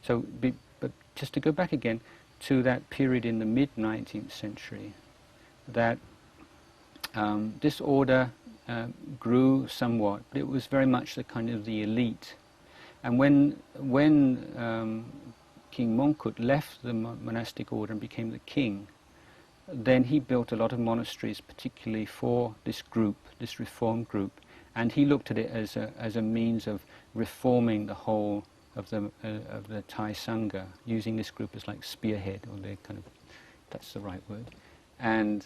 But just to go back again to that period in the mid-19th century, that this order grew somewhat, but it was very much the kind of the elite. And when King Mongkut left the monastic order and became the king, then he built a lot of monasteries, particularly for this group, this reform group, and he looked at it as a means of reforming the whole of the Thai Sangha, using this group as like spearhead, or the kind of, that's the right word. And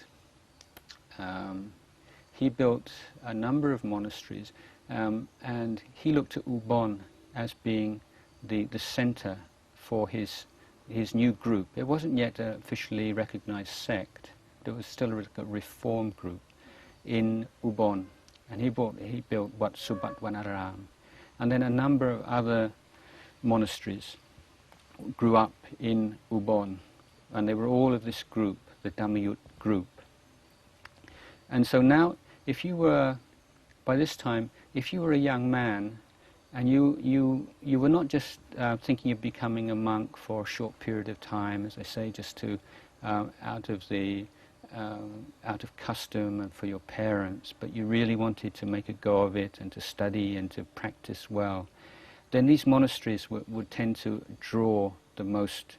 he built a number of monasteries, and he looked at Ubon as being the center for his new group. It wasn't yet an officially recognized sect, but it was still a reform group in Ubon. And he built Wat Subat Wanaram. And then a number of other monasteries grew up in Ubon, and they were all of this group, the Dhammayut group. And so now, by this time, if you were a young man, and you were not just thinking of becoming a monk for a short period of time, as I say, just to out of custom and for your parents, but you really wanted to make a go of it and to study and to practice well, then these monasteries would tend to draw the most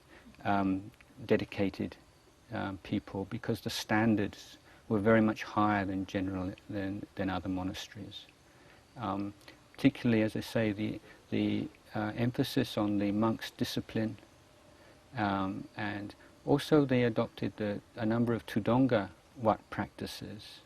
dedicated people, because the standards were very much higher than other monasteries. Particularly, as I say, the emphasis on the monk's discipline, and also they adopted a number of Tudonga Wat practices.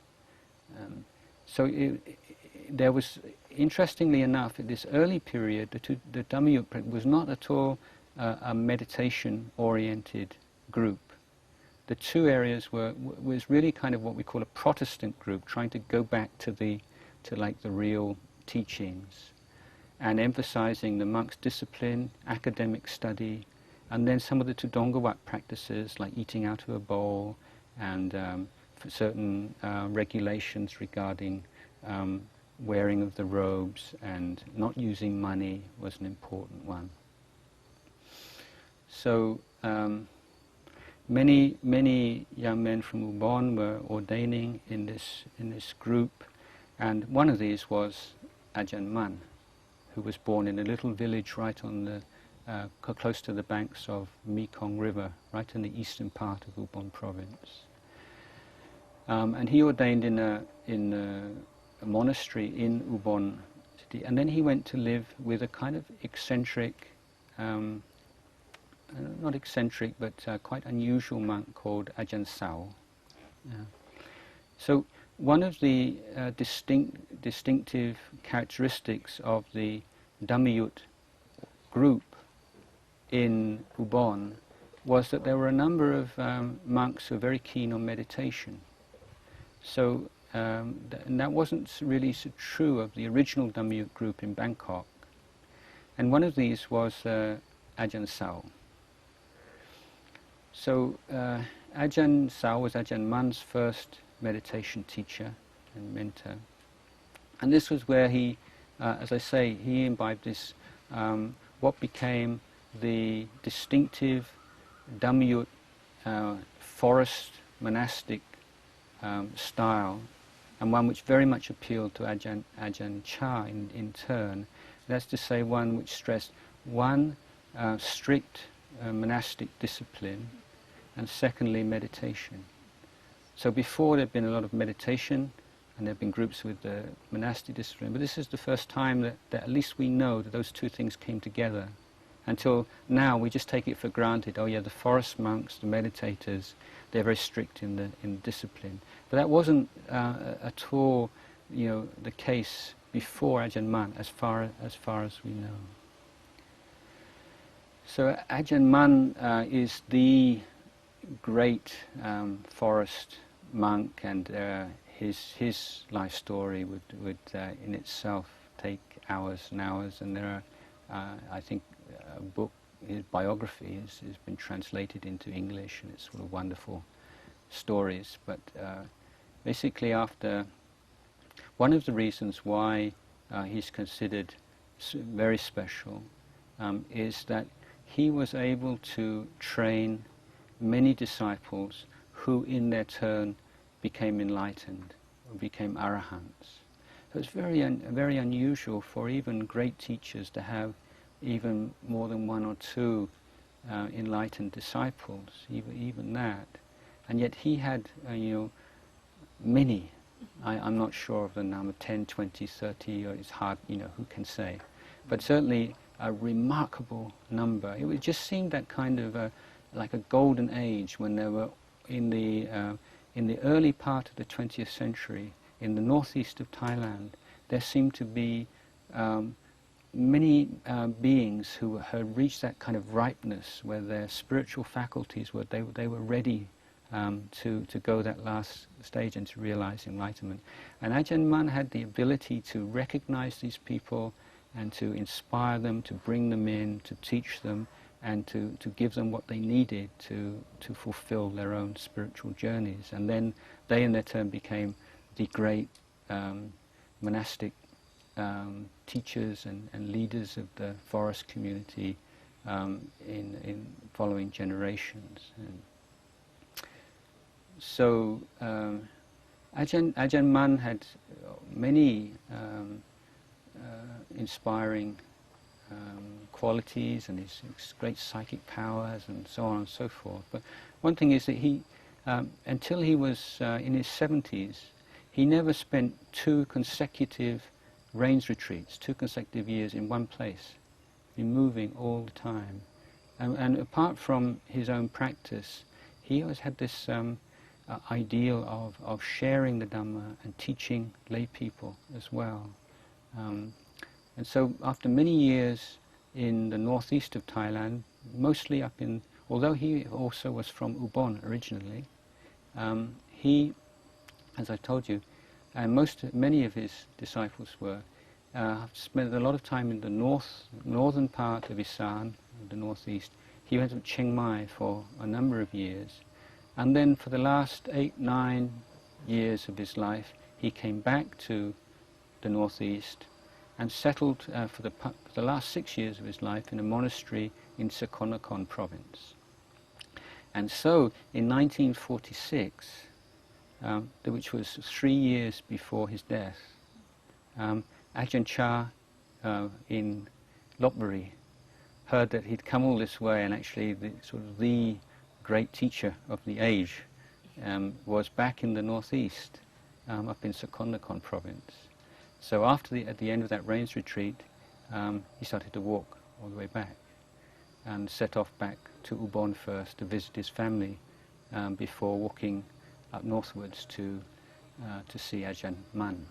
There was, interestingly enough, at this early period, the Dhammayut was not at all a meditation-oriented group. The two areas was really kind of what we call a Protestant group, trying to go back to the real teachings, and emphasizing the monk's discipline, academic study, and then some of the Tudonga Wat practices like eating out of a bowl, and certain regulations regarding wearing of the robes, and not using money was an important one. So many young men from Ubon were ordaining in this group, and one of these was Ajahn Mun, who was born in a little village right on the close to the banks of Mekong River, right in the eastern part of Ubon province. And he ordained in a monastery in Ubon city, and then he went to live with a kind of eccentric, not eccentric, but quite unusual monk called Ajahn Sao. So one of the distinctive characteristics of the Dhammayut group in Ubon was that there were a number of monks who were very keen on meditation. So and that wasn't really so true of the original Dhammayut group in Bangkok. And one of these was Ajahn Sao. So Ajahn Sao was Ajahn Mun's first meditation teacher and mentor. And this was where he, as I say, he imbibed this, what became the distinctive Dhammayut forest monastic style, and one which very much appealed to Ajahn Chah in turn. That's to say, one which stressed one, strict monastic discipline, and secondly, meditation. So before there'd been a lot of meditation, and there'd been groups with the monastic discipline, but this is the first time that at least we know that those two things came together. Until now, we just take it for granted. Oh yeah, the forest monks, the meditators, they're very strict in discipline. But that wasn't at all, the case before Ajahn Mun, as far as we know. So Ajahn Mun is the great forest monk, and his life story would in itself take hours and hours. And there are, I think, a book, his biography has been translated into English, and it's full of wonderful stories. But basically, after one of the reasons why he's considered very special is that he was able to train many disciples who in their turn became enlightened, or became arahants. So it's very unusual for even great teachers to have even more than one or two enlightened disciples, even that. And yet he had, many. I'm not sure of the number, 10, 20, 30, or it's hard, who can say. But certainly a remarkable number. It just seemed that kind of like a golden age when there were, in the early part of the 20th century, in the northeast of Thailand, there seemed to be many beings who had reached that kind of ripeness where their spiritual faculties were, they were ready to go that last stage and to realize enlightenment. And Ajahn Mun had the ability to recognize these people and to inspire them, to bring them in, to teach them, and to give them what they needed to fulfill their own spiritual journeys. And then they in their turn became the great monastic teachers and leaders of the forest community in following generations. And so Ajahn Mun had many inspiring qualities and his great psychic powers and so on and so forth. But one thing is that he, until he was in his 70s, he never spent 2 consecutive rains retreats, 2 consecutive years in one place. He'd been moving all the time. And apart from his own practice, he always had this ideal of sharing the Dhamma and teaching lay people as well. And so after many years in the northeast of Thailand, mostly up in, although he also was from Ubon originally, he, as I told you, and many of his disciples were, spent a lot of time in the northern part of Isan, the northeast. He went to Chiang Mai for a number of years, and then for the last 8, 9 years of his life, he came back to the northeast and settled for the last 6 years of his life in a monastery in Sakonnakhon province. And so in 1946, which was 3 years before his death, Ajahn Chah in Lopburi heard that he'd come all this way, and actually the great teacher of the age was back in the northeast, up in Sakonnakhon province. So at the end of that rains retreat, he started to walk all the way back and set off back to Ubon first to visit his family before walking up northwards to see Ajahn Mun.